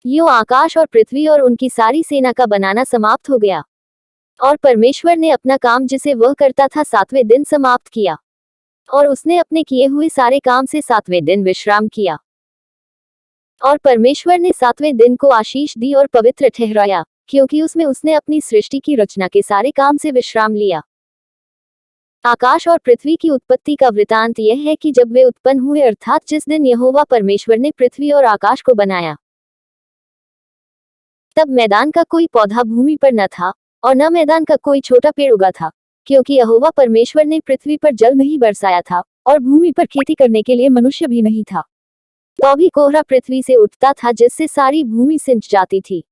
यूं आकाश और पृथ्वी और उनकी सारी सेना का बनाना समाप्त हो गया। और परमेश्वर ने अपना काम जिसे वह करता था 7वें दिन समाप्त किया। और उसने अपने किए हुए सारे काम से 7वें दिन विश्राम किया। और परमेश्वर ने 7वें दिन को आशीष दी और पवित्र ठहराया, क्योंकि उसमें उसने अपनी सृष्टि की रचना के सारे काम से विश्राम लिया। आकाश और पृथ्वी की उत्पत्ति का वृतांत यह है कि जब वे उत्पन्न हुए, अर्थात जिस दिन यहोवा परमेश्वर ने पृथ्वी और आकाश को बनाया, तब मैदान का कोई पौधा भूमि पर न था, और न मैदान का कोई छोटा पेड़ उगा था, क्योंकि यहोवा परमेश्वर ने पृथ्वी पर जल नहीं बरसाया था, और भूमि पर खेती करने के लिए मनुष्य भी नहीं था। तो भी कोहरा पृथ्वी से उठता था, जिससे सारी भूमि सिंच जाती थी।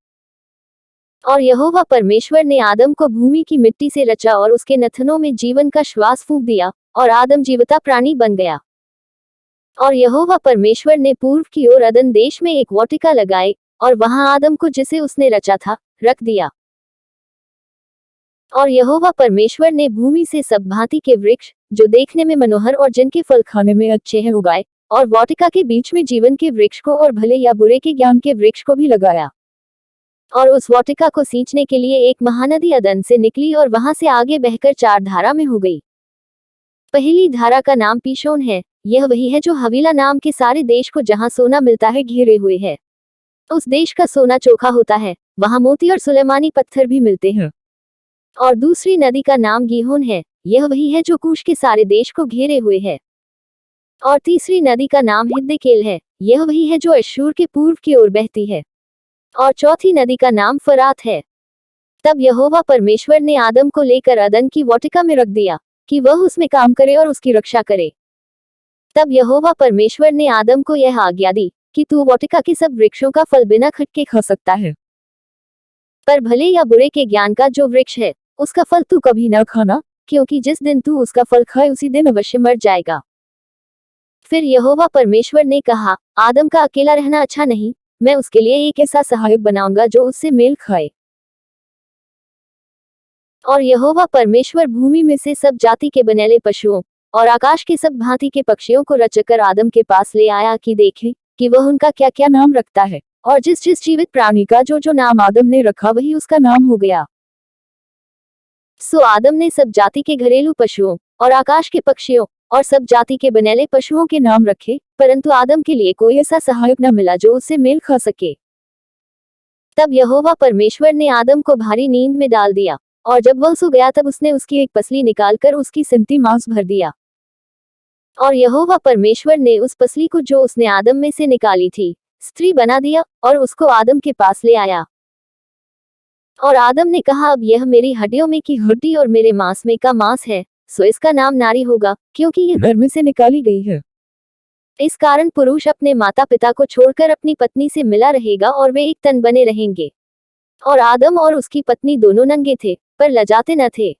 और यहोवा परमेश्वर ने आदम को भूमि की मिट्टी से रचा और उसके नथनों में जीवन का श्वास फूंक दिया, और आदम जीवता प्राणी बन गया। और यहोवा परमेश्वर ने पूर्व की ओर अदन देश में एक वाटिका लगाई, और वहां आदम को, जिसे उसने रचा था, रख दिया। और यहोवा परमेश्वर ने भूमि से सब भांति के वृक्ष, जो देखने में मनोहर और जिनके फल खाने में अच्छे हैं, उगाए, और वाटिका के बीच में जीवन के वृक्ष को और भले या बुरे के ज्ञान के वृक्ष को भी लगाया। और उस वाटिका को सींचने के लिए एक महानदी अदन से निकली और वहां से आगे बहकर 4 धारा में हो गई। पहली धारा का नाम पीशोन है। यह वही है जो हवीला नाम के सारे देश को, जहां सोना मिलता है, घेरे हुए है। उस देश का सोना चोखा होता है, वहां मोती और सुलेमानी पत्थर भी मिलते हैं। और दूसरी नदी का नाम गीहोन है। यह वही है जो कूश के सारे देश को घेरे हुए है। और तीसरी नदी का नाम हिद्देकेल है। यह वही है जो अश्शूर के पूर्व की ओर बहती है। और चौथी नदी का नाम फरात है। तब यहोवा परमेश्वर ने आदम को लेकर अदन की वाटिका में रख दिया, कि वह उसमें काम करे और उसकी रक्षा करे। तब यहोवा परमेश्वर ने आदम को यह आज्ञा दी कि तू वाटिका के सब वृक्षों का फल बिना खटके खा सकता है, पर भले या बुरे के ज्ञान का जो वृक्ष है, उसका फल तू कभी न खाना, क्योंकि जिस दिन तू उसका फल खाए उसी दिन अवश्य मर जाएगा। फिर यहोवा परमेश्वर ने कहा, आदम का अकेला रहना अच्छा नहीं, मैं उसके लिए एक ऐसा सहायक बनाऊंगा जो उससे मेल खाए। और यहोवा परमेश्वर भूमि में से सब जाति के बनेले पशुओं और आकाश के सब भांति के पक्षियों को रचकर आदम के पास ले आया, कि देखे कि वह उनका क्या क्या नाम रखता है। और जिस जिस जीवित प्राणी का जो जो नाम आदम ने रखा, वही उसका नाम हो गया। सो आदम ने सब जाति के घरेलू पशुओं और आकाश के पक्षियों और सब जाति के बनेले पशुओं के नाम रखे, परंतु आदम के लिए कोई ऐसा सहायक न मिला जो उससे मेल खा सके। तब यहोवा परमेश्वर ने आदम को भारी नींद में डाल दिया, और जब वह सो गया, तब उसने उसकी एक पसली निकालकर उसकी सिमटी मांस भर दिया। और यहोवा परमेश्वर ने उस पसली को, जो उसने आदम में से निकाली थी, स्त्री बना दिया, और उसको आदम के पास ले आया। और आदम ने कहा, अब यह मेरी हड्डियों में की हड्डी और मेरे मांस में का मांस है, सो इसका नाम नारी होगा, क्योंकि यह घर में से निकाली गई है। इस कारण पुरुष अपने माता पिता को छोड़कर अपनी पत्नी से मिला रहेगा, और वे एक तन बने रहेंगे। और आदम और उसकी पत्नी दोनों नंगे थे, पर लजाते न थे।